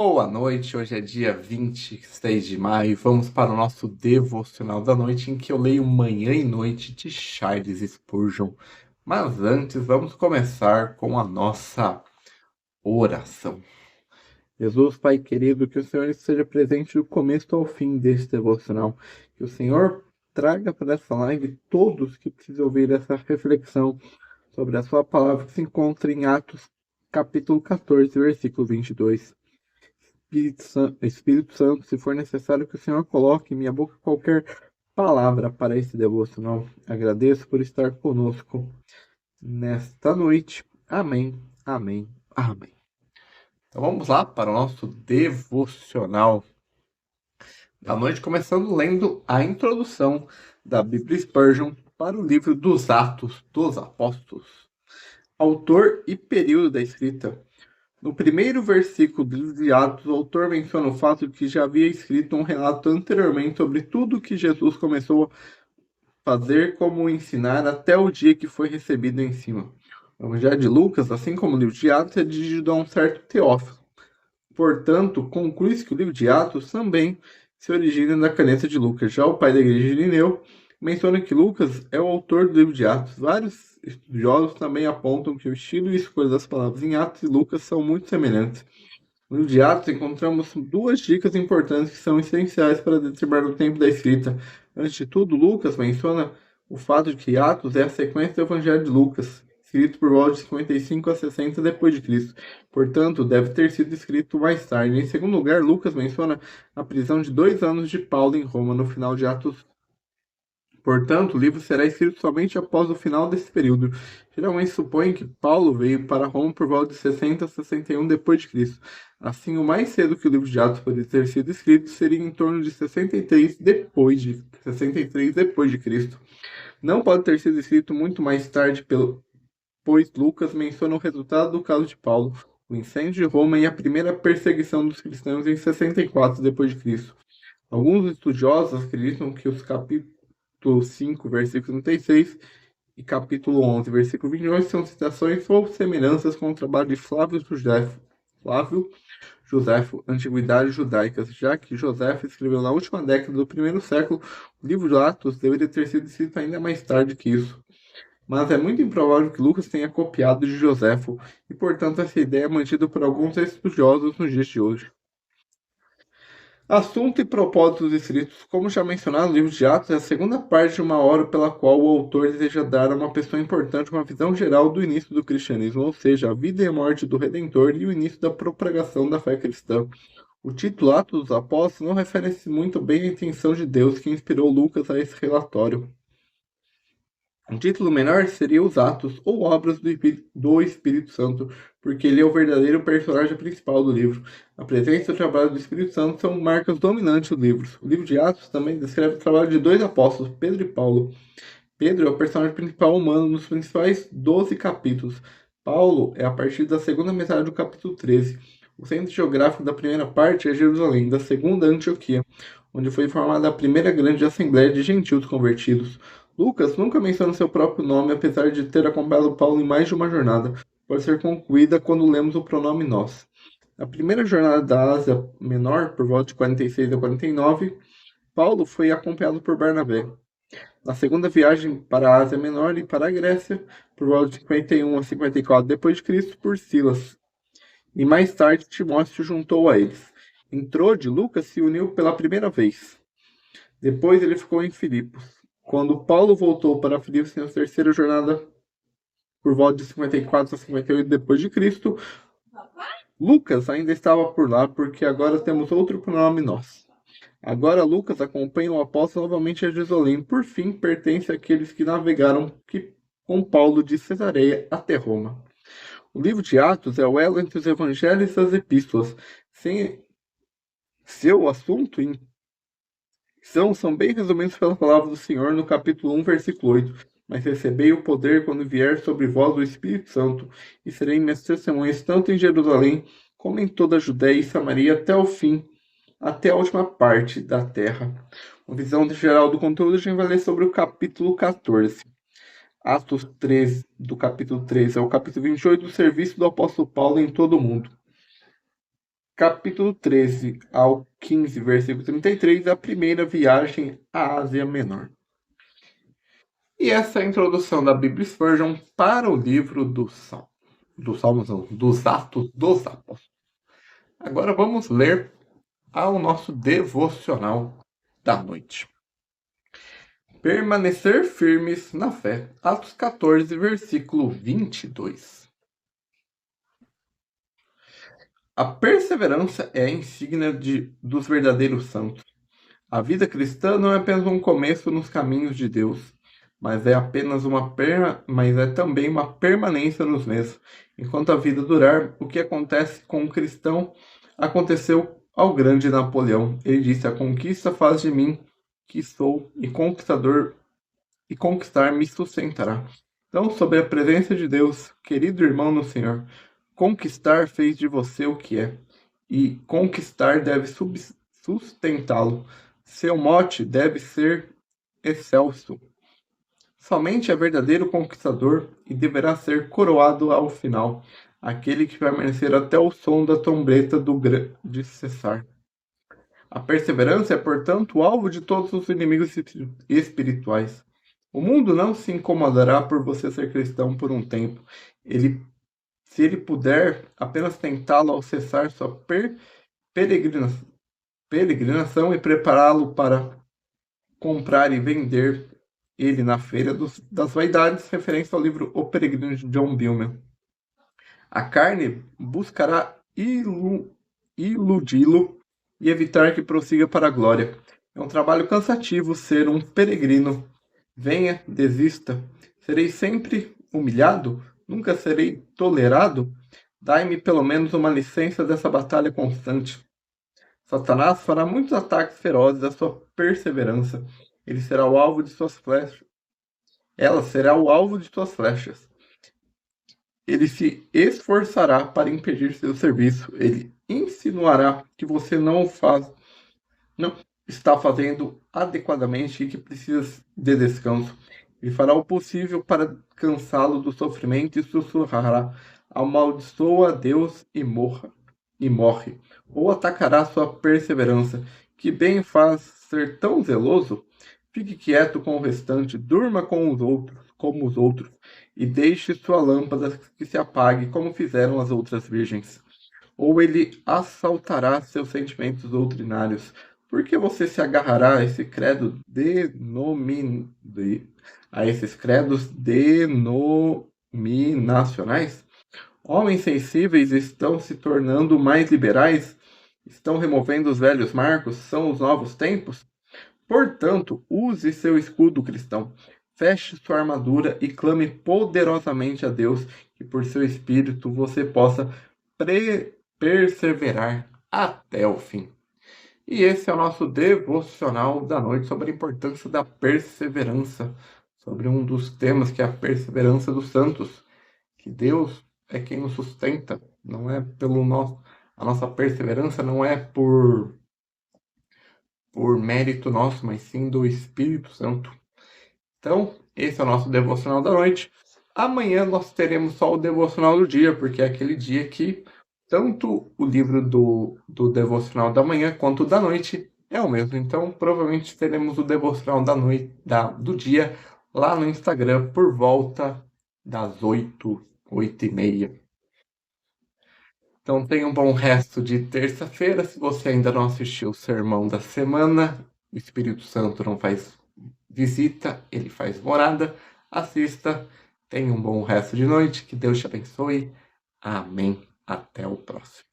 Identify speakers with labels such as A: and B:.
A: Boa noite, hoje é dia 26 de maio. Vamos para o nosso devocional da noite, em que eu leio Manhã e Noite de Charles Spurgeon. Mas antes, vamos começar com a nossa oração. Jesus, Pai querido, que o Senhor esteja presente do começo ao fim deste devocional. Que o Senhor traga para essa live todos que precisam ouvir essa reflexão sobre a sua palavra que se encontra em Atos, capítulo 14, versículo 22. Espírito Santo, se for necessário que o Senhor coloque em minha boca qualquer palavra para esse devocional. Agradeço por estar conosco nesta noite. Amém, amém, amém. Então vamos lá para o nosso devocional da noite, começando lendo a introdução da Bíblia Spurgeon para o livro dos Atos dos Apóstolos. Autor e período da escrita. No primeiro versículo do livro de Atos, o autor menciona o fato de que já havia escrito um relato anteriormente sobre tudo que Jesus começou a fazer, como ensinar, até o dia que foi recebido em cima. O Evangelho de Lucas, assim como o livro de Atos, é dirigido a um certo Teófilo. Portanto, conclui-se que o livro de Atos também se origina da caneta de Lucas. Já o pai da igreja de Irineu menciona que Lucas é o autor do livro de Atos. Vários estudiosos também apontam que o estilo e escolha das palavras em Atos e Lucas são muito semelhantes. No livro de Atos encontramos duas dicas importantes que são essenciais para determinar o tempo da escrita. Antes de tudo, Lucas menciona o fato de que Atos é a sequência do Evangelho de Lucas, escrito por volta de 55 a 60 depois de Cristo. Portanto, deve ter sido escrito mais tarde. Em segundo lugar, Lucas menciona a prisão de 2 anos de Paulo em Roma no final de Atos. Portanto, o livro será escrito somente após o final desse período. Geralmente supõe que Paulo veio para Roma por volta de 60 a 61 depois de Cristo. Assim, o mais cedo que o livro de Atos poderia ter sido escrito seria em torno de 63 depois de Cristo. Não pode ter sido escrito muito mais tarde, pois Lucas menciona o resultado do caso de Paulo, o incêndio de Roma e a primeira perseguição dos cristãos em 64 depois de Cristo. Alguns estudiosos acreditam que os capítulo 5, versículo 36 e capítulo 11, versículo 28 são citações ou semelhanças com o trabalho de Flávio Joséfo, Antiguidades Judaicas, já que Joséfo escreveu na última década do primeiro século. O livro de Atos deveria ter sido escrito ainda mais tarde que isso. Mas é muito improvável que Lucas tenha copiado de Joséfo, e portanto essa ideia é mantida por alguns estudiosos nos dias de hoje. Assunto e propósitos escritos. Como já mencionado, o livro de Atos é a segunda parte de uma obra pela qual o autor deseja dar a uma pessoa importante uma visão geral do início do cristianismo, ou seja, a vida e a morte do Redentor e o início da propagação da fé cristã. O título Atos dos Apóstolos não refere-se muito bem à intenção de Deus que inspirou Lucas a esse relatório. Um título menor seria Os Atos ou Obras do Espírito Santo, porque ele é o verdadeiro personagem principal do livro. A presença e o trabalho do Espírito Santo são marcas dominantes do livro. O livro de Atos também descreve o trabalho de dois apóstolos, Pedro e Paulo. Pedro é o personagem principal humano nos principais 12 capítulos. Paulo é a partir da segunda metade do capítulo 13. O centro geográfico da primeira parte é Jerusalém, da segunda Antioquia, onde foi formada a primeira grande assembleia de gentios convertidos. Lucas nunca menciona seu próprio nome, apesar de ter acompanhado Paulo em mais de uma jornada. Pode ser concluída quando lemos o pronome nós. Na primeira jornada da Ásia Menor, por volta de 46 a 49, Paulo foi acompanhado por Barnabé. Na segunda viagem para a Ásia Menor e para a Grécia, por volta de 51 a 54 depois de Cristo, por Silas. E mais tarde Timóteo se juntou a eles. Em Trode, Lucas se uniu pela primeira vez. Depois ele ficou em Filipos. Quando Paulo voltou para Filipos em sua terceira jornada, por volta de 54 a 58 depois de Cristo, Lucas ainda estava por lá, porque agora temos outro pronome nós. Agora Lucas acompanha o apóstolo novamente a Jerusalém. Por fim, pertence àqueles que navegaram com Paulo de Cesareia até Roma. O livro de Atos é o elo entre os evangelhos e as epístolas. Sem seu assunto e são bem resumidos pela palavra do Senhor no capítulo 1, versículo 8. Mas recebei o poder quando vier sobre vós o Espírito Santo, e serei minhas testemunhas tanto em Jerusalém, como em toda a Judéia e Samaria até o fim, até a última parte da terra. Uma visão geral do conteúdo a gente vai ler sobre o capítulo 14. Atos 13, do capítulo 13 ao capítulo 28, do serviço do apóstolo Paulo em todo o mundo. capítulo 13 ao 15, versículo 33, a primeira viagem à Ásia Menor. E essa é a introdução da Bíblia Spurgeon para o livro dos Salmos. Dos Salmos não, dos Atos dos Apóstolos. Agora vamos ler ao nosso devocional da noite. Permanecer firmes na fé. Atos 14, versículo 22. A perseverança é a insígnia dos verdadeiros santos. A vida cristã não é apenas um começo nos caminhos de Deus, mas é também uma permanência nos mesmos. Enquanto a vida durar, o que acontece com o cristão aconteceu ao grande Napoleão. Ele disse: "A conquista faz de mim que sou e conquistador, e conquistar me sustentará." Então, sobre a presença de Deus, querido irmão no Senhor, conquistar fez de você o que é, e conquistar deve sustentá-lo. Seu mote deve ser excelso. Somente é verdadeiro conquistador e deverá ser coroado ao final, aquele que permanecer até o som da trombeta de cessar. A perseverança é, portanto, o alvo de todos os inimigos espirituais. O mundo não se incomodará por você ser cristão por um tempo. Se ele puder apenas tentá-lo ao cessar sua peregrinação e prepará-lo para comprar e vender ele na feira das vaidades, referência ao livro O Peregrino de John Billman. A carne buscará iludi-lo e evitar que prossiga para a glória. É um trabalho cansativo ser um peregrino. Venha, desista. Serei sempre humilhado? Nunca serei tolerado? Dai-me pelo menos uma licença dessa batalha constante. Satanás fará muitos ataques ferozes à sua perseverança. Ele será o alvo de suas flechas. Ela será o alvo de suas flechas. Ele se esforçará para impedir seu serviço. Ele insinuará que você não está fazendo adequadamente e que precisa de descanso. Ele fará o possível para cansá-lo do sofrimento e sussurrará: amaldiçoa a Deus e morre. Ou atacará sua perseverança. Que bem faz ser tão zeloso? Fique quieto com o restante, durma como os outros, e deixe sua lâmpada que se apague, como fizeram as outras virgens. Ou ele assaltará seus sentimentos doutrinários. Por que você se agarrará a esses credos denominacionais? Homens sensíveis estão se tornando mais liberais? Estão removendo os velhos marcos? São os novos tempos? Portanto, use seu escudo cristão, feche sua armadura e clame poderosamente a Deus, que por seu Espírito você possa perseverar até o fim. E esse é o nosso devocional da noite sobre a importância da perseverança, sobre um dos temas que é a perseverança dos santos, que Deus é quem nos sustenta, não é a nossa perseverança não é por mérito nosso, mas sim do Espírito Santo. Então, esse é o nosso devocional da noite. Amanhã nós teremos só o devocional do dia, porque é aquele dia que tanto o livro do devocional da manhã quanto o da noite é o mesmo. Então, provavelmente teremos o devocional da noite, do dia, lá no Instagram por volta das 8h30. Então tenha um bom resto de terça-feira. Se você ainda não assistiu o sermão da semana, o Espírito Santo não faz visita, ele faz morada. Assista. Tenha um bom resto de noite. Que Deus te abençoe. Amém. Até o próximo.